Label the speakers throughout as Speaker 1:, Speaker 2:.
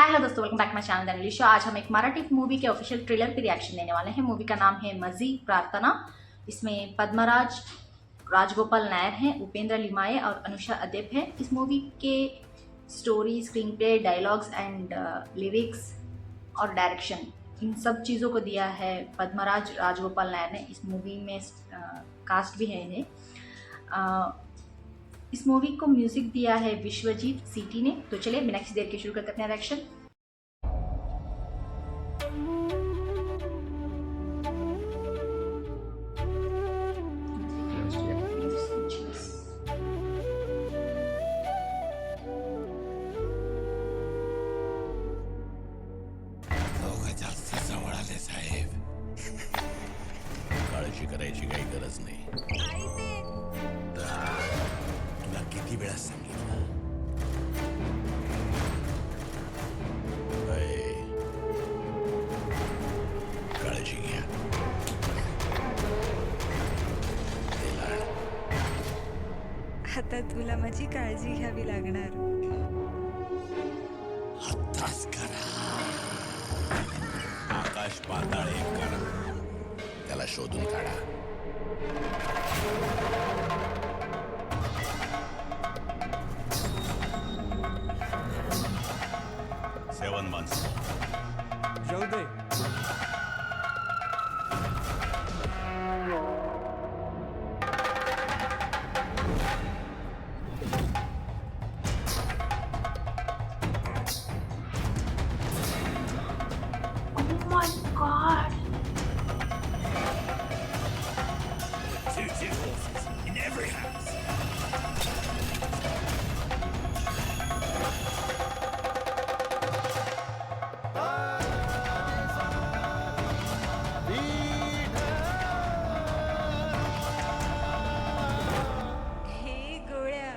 Speaker 1: हाय hello दोस्तों, welcome back my channel दैनिली show. आज हम एक मराठी मूवी के ऑफिशियल ट्रेलर पे रिएक्शन देने वाले हैं। मूवी का नाम है मजी प्रार्थना। इसमें पद्मराज, राजगोपाल नायर हैं, उपेंद्र लिमाये और अनुषा अदेब है। इस मूवी के story, screen play, dialogues and lyrics और डायरेक्शन, इन सब चीज़ों को दिया है पद्मराज राजगोपाल नायर ने। इस मूवी में कास्ट भी है इन्हें। इस मूवी को म्यूजिक दिया है विश्वजीत सीटी ने। तो चलिए बिना किसी देर के शुरू करते अपना रिएक्शन।
Speaker 2: दोघं जास्त जवळ आले साहेब. काळजी करायची काही गरज नाही. तुला किती वेळा सांगितलं? अय, काळजी घ्या. ते लाड.
Speaker 3: आता तुला माझी काळजी घ्यावी लागणार.
Speaker 2: आत्ताच करा. आकाश पाताळ एक करा. त्याला शोधून काढा. 7 months.
Speaker 4: जाऊ दे.
Speaker 1: Oh my God!
Speaker 2: In every house.
Speaker 3: हे गोळ्या,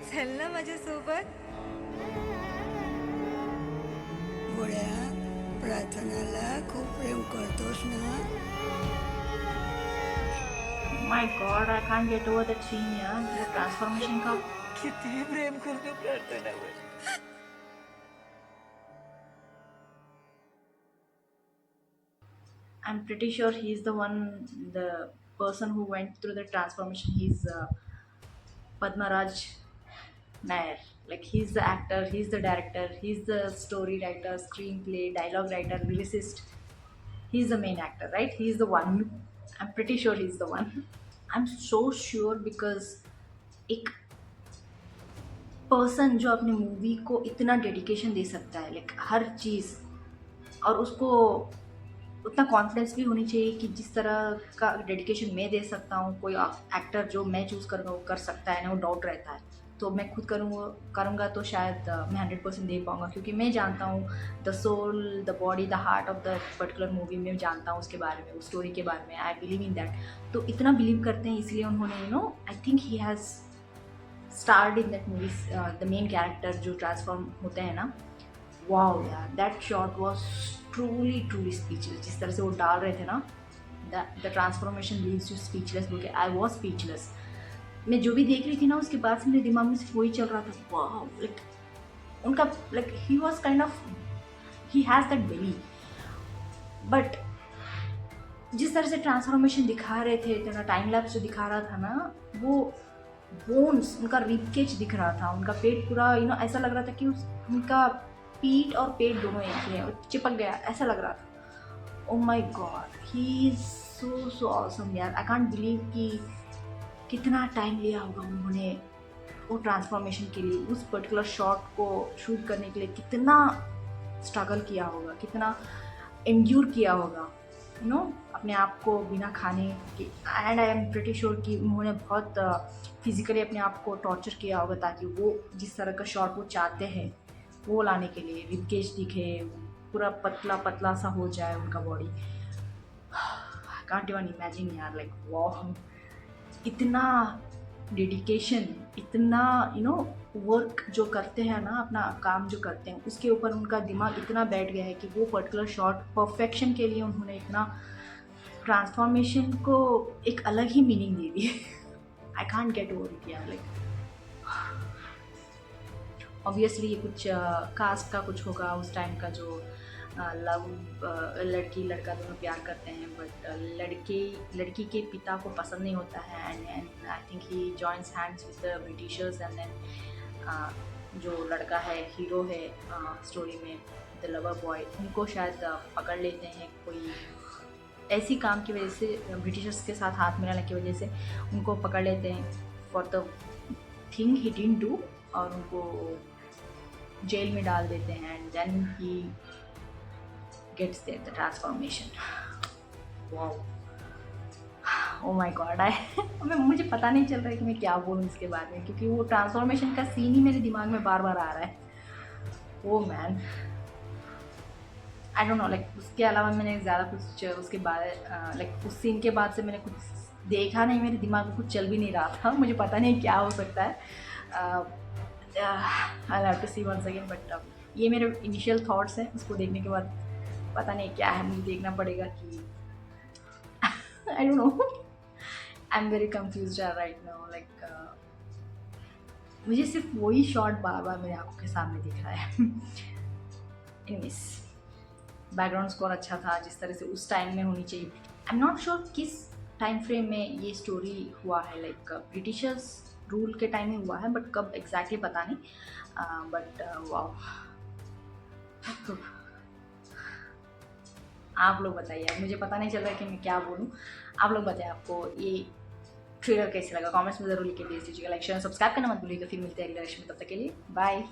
Speaker 3: चल ना माझ्यासोबत.
Speaker 5: गोळ्या, प्रार्थनाला खूप प्रेम करतोस ना?
Speaker 1: My God, I can't get over that scene यार। वो ट्रांसफॉर्मेशन का
Speaker 3: किती प्रेम करतो प्रार्थनावर.
Speaker 1: I'm pretty sure he's the one, the person who went through the transformation. He's Padmaraj Nair. Like he's the actor, he's the director, he's the story writer, screenplay, dialogue writer, lyricist. He's the main actor, right? He's the one. I'm pretty sure he's the one. I'm so sure because एक person जो अपनी movie को इतना dedication दे सकता है, like हर चीज़, और उसको उतना कॉन्फिडेंस भी होनी चाहिए कि जिस तरह का डेडिकेशन मैं दे सकता हूँ, कोई एक्टर जो मैं चूज़ करूँगा वो कर सकता है ना, वो डाउट रहता है। तो मैं खुद करूँगा तो शायद मैं 100% दे पाऊँगा, क्योंकि मैं जानता हूँ the soul, the body, the heart of the particular movie में जानता हूँ उसके बारे में, उस स्टोरी के बारे में। I believe in that. तो इतना बिलीव करते हैं इसलिए उन्होंने I think he has starred in that movie. The main character जो ट्रांसफॉर्म होते हैं ना, वाओ यार, that shot was truly speechless. जिस तरह से वो डाल रहे थे ना, the transformation leaves you speechless बोल के, आई वॉज स्पीचलेस। मैं जो भी देख रही थी ना, उसके बाद से मेरे दिमाग में सिर्फ वही चल रहा था, वाओ, लाइक उनका, लाइक ही was kind of, he has that belly. But जिस तरह से ट्रांसफॉर्मेशन दिखा रहे थे, इतना टाइम लैप्स जो दिखा रहा था ना, वो बोन्स, उनका रिबकेज दिख रहा था, उनका पेट पूरा ऐसा लग रहा था कि उनका पीठ और पेट दोनों एक ही है, चिपक गया, ऐसा लग रहा था। Oh my God, he is so awesome यार। आई कांट बिलीव कि कितना टाइम लिया होगा उन्होंने वो ट्रांसफॉर्मेशन के लिए, उस पर्टिकुलर शॉट को शूट करने के लिए कितना स्ट्रगल किया होगा, कितना एंड्योर किया होगा, अपने आप को बिना खाने के। And I am pretty sure कि उन्होंने बहुत फिजिकली अपने आप को टॉर्चर किया होगा, ताकि वो जिस तरह का शॉट वो चाहते हैं वो लाने के लिए, रिबकेज दिखे, पूरा पतला पतला सा हो जाए उनका body. I can't even imagine यार, लाइक वाह, इतना डेडिकेशन, इतना वर्क जो करते हैं ना, अपना काम जो करते हैं, उसके ऊपर उनका दिमाग इतना बैठ गया है कि वो पर्टिकुलर शॉट परफेक्शन के लिए उन्होंने इतना ट्रांसफॉर्मेशन को एक अलग ही मीनिंग दे दी। I can't get over it यार, लाइक ऑब्वियसली ये कुछ कास्ट का कुछ होगा उस टाइम का, जो लव, लड़की लड़का दोनों प्यार करते हैं, बट लड़की के पिता को पसंद नहीं होता है, and I think he joins hands with the Britishers, and then जो लड़का है, हीरो है स्टोरी में, द लवर बॉय, उनको शायद पकड़ लेते हैं कोई ऐसी काम की वजह से, ब्रिटिशर्स के साथ हाथ मिलाने की वजह से उनको पकड़ लेते हैं for the thing he didn't do, और उनको जेल में डाल देते हैं, and then he gets there the transformation. Wow, oh my God, मुझे पता नहीं चल रहा है कि मैं क्या बोलूँ इसके बारे में, क्योंकि वो ट्रांसफॉर्मेशन का सीन ही मेरे दिमाग में बार बार आ रहा है। Oh man, I don't know, like उसके अलावा मैंने ज़्यादा कुछ उसके बाद, लाइक उस सीन के बाद से मैंने कुछ देखा नहीं, मेरे दिमाग में कुछ चल भी नहीं रहा था, मुझे पता नहीं क्या हो सकता है। I have to see once again, but ये मेरे इनिशियल थॉट्स हैं, उसको देखने के बाद पता नहीं क्या है, मुझे देखना पड़ेगा कि I don't know, I am very confused right now, like मुझे सिर्फ वही शॉट बार बार मेरे आंखों के सामने दिख रहा है। एनीवेज, बैकग्राउंड स्कोर अच्छा था जिस तरह से उस टाइम में होनी चाहिए। आई एम नॉट श्योर किस टाइम फ्रेम में ये स्टोरी हुआ है, लाइक ब्रिटिशर्स रूल के टाइम में हुआ है, बट कब एग्जैक्टली पता नहीं, बट वाओ। तो आप लोग बताइए, अब मुझे पता नहीं चल रहा है कि मैं क्या बोलूँ, आप लोग बताइए आपको ये ट्रेलर कैसे लगा, कमेंट्स में ज़रूर लिख के भेज दीजिएगा, लाइक शेयर सब्सक्राइब करना मत भूलिएगा। फिर मिलते हैं अगले लेक्चर में, तब तक के लिए बाय।